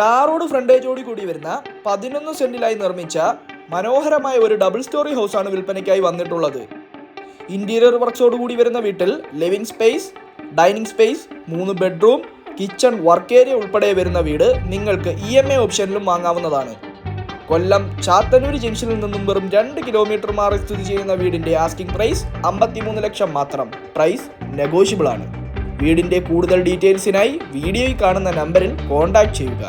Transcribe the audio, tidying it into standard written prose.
Tarot ഫ്രണ്ടേജോടി കൂടി വരുന്ന 11 സെന്റിലായി നിർമ്മിച്ച മനോഹരമായ ഒരു ഡബിൾ സ്റ്റോറി ഹൗസാണ് വിൽപ്പനയ്ക്കായി വന്നിട്ടുള്ളത്. ഇന്റീരിയർ വർക്ക്സോട് കൂടി വരുന്ന വീട്ടിൽ living space, dining space, 3 bedroom, kitchen, work area ഉൾപ്പെടെ വരുന്ന വീട് നിങ്ങൾക്ക് EMI ഓപ്ഷനിലും വാങ്ങാവുന്നതാണ്. കൊല്ലം ചാത്തന്നൂർ ജംഗ്ഷനിൽ നിന്നും വെറും 2 കിലോമീറ്റർ മാറി സ്ഥിതി ചെയ്യുന്ന വീടിന്റെ ആസ്കിംഗ് പ്രൈസ് 53 ലക്ഷം മാത്രം. പ്രൈസ് നെഗോഷ്യബിൾ ആണ്. വീടിന്റെ കൂടുതൽ ഡീറ്റെയിൽസിനായി വീഡിയോയിൽ കാണുന്ന നമ്പറിൽ കോൺടാക്ട് ചെയ്യുക.